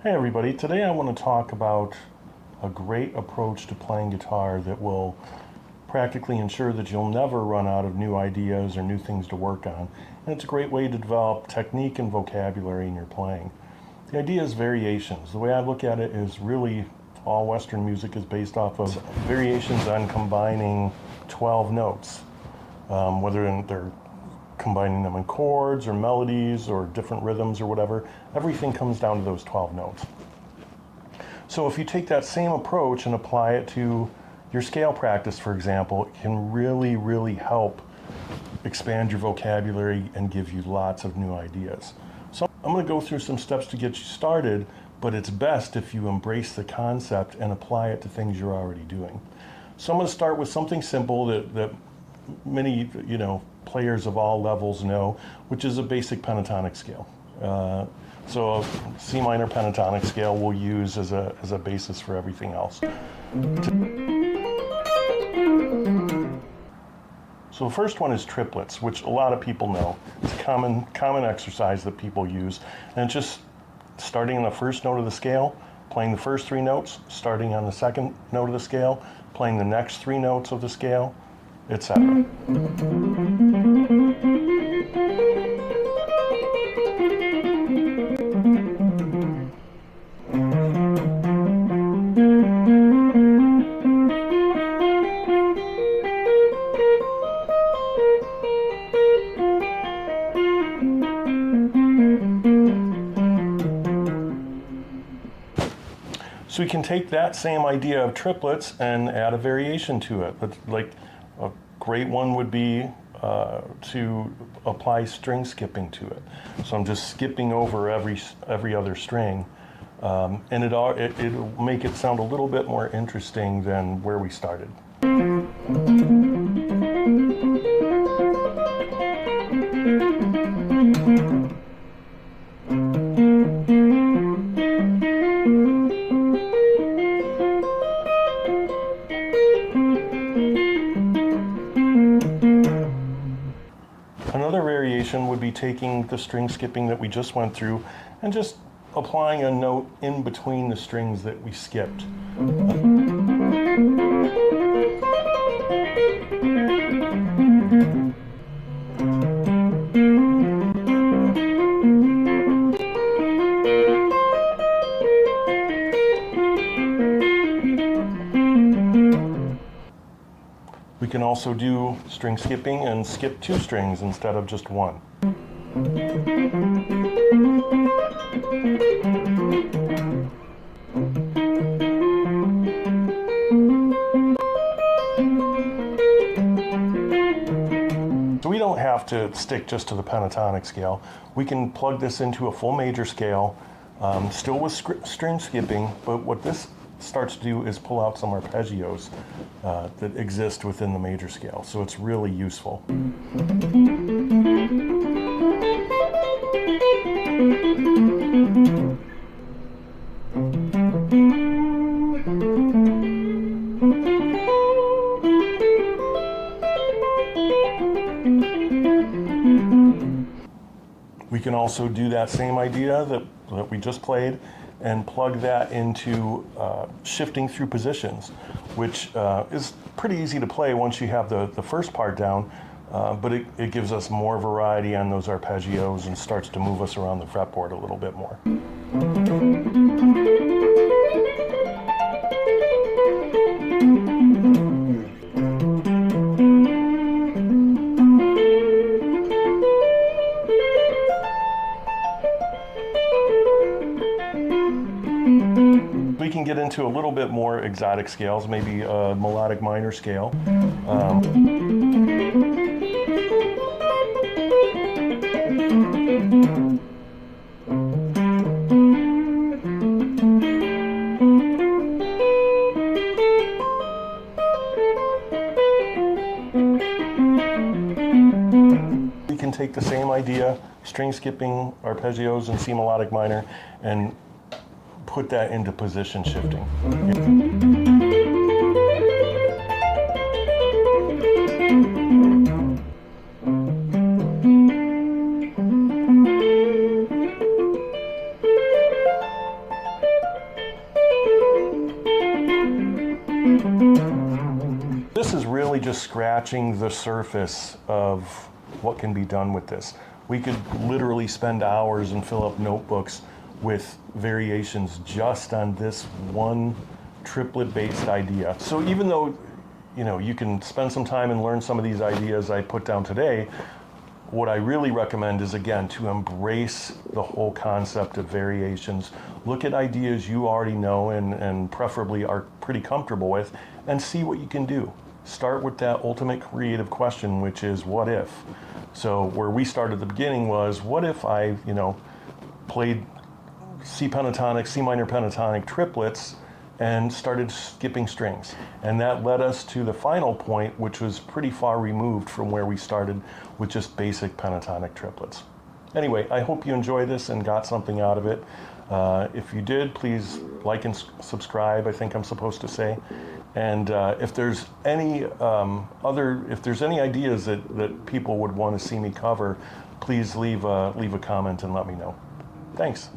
Hey everybody, today I want to talk about a great approach to playing guitar that will practically ensure that you'll never run out of new ideas or new things to work on. And it's a great way to develop technique and vocabulary in your playing. The idea is variations. The way I look at it is really all Western music is based off of variations on combining 12 notes, whether they're combining them in chords or melodies or different rhythms or whatever. Everything comes down to those 12 notes. So if you take that same approach and apply it to your scale practice, for example, it can really help expand your vocabulary and give you lots of new ideas. So I'm going to go through some steps to get you started, but it's best if you embrace the concept and apply it to things you're already doing. So I'm going to start with something simple that many players of all levels know, which is a basic pentatonic scale. So a C minor pentatonic scale we'll use as a basis for everything else. So the first one is triplets, which a lot of people know. It's a common exercise that people use, and it's just starting on the first note of the scale, playing the first three notes, starting on the second note of the scale, playing the next three notes of the scale, etc. So we can take that same idea of triplets and add a variation to it. Like a great one would be to apply string skipping to it. So I'm just skipping over every other string, and it'll make it sound a little bit more interesting than where we started. Another variation would be taking the string skipping that we just went through and just applying a note in between the strings that we skipped. We can also do string skipping and skip two strings instead of just one. So we don't have to stick just to the pentatonic scale. We can plug this into a full major scale, still with string skipping, but what this starts to do is pull out some arpeggios that exist within the major scale. So it's really useful. We can also do that same idea that we just played and plug that into shifting through positions, which is pretty easy to play once you have the first part down, but it gives us more variety on those arpeggios and starts to move us around the fretboard a little bit more. We can get into a little bit more exotic scales, maybe a melodic minor scale. We can take the same idea, string skipping, arpeggios, and C melodic minor, and put that into position shifting. just scratching the surface of what can be done with this. We could literally spend hours and fill up notebooks with variations just on this one triplet-based idea. So even though, you know, you can spend some time and learn some of these ideas I put down today, what I really recommend is, again, to embrace the whole concept of variations. Look at ideas you already know and preferably are pretty comfortable with, and see what you can do. Start with that ultimate creative question, which is, what if? So where we started at the beginning was, what if I, you know, played C pentatonic, C minor pentatonic triplets and started skipping strings? And that led us to the final point, which was pretty far removed from where we started with just basic pentatonic triplets. Anyway, I hope you enjoy this and got something out of it. If you did, please like and subscribe, I think I'm supposed to say. And if there's any ideas that people would want to see me cover, please leave a comment and let me know. Thanks.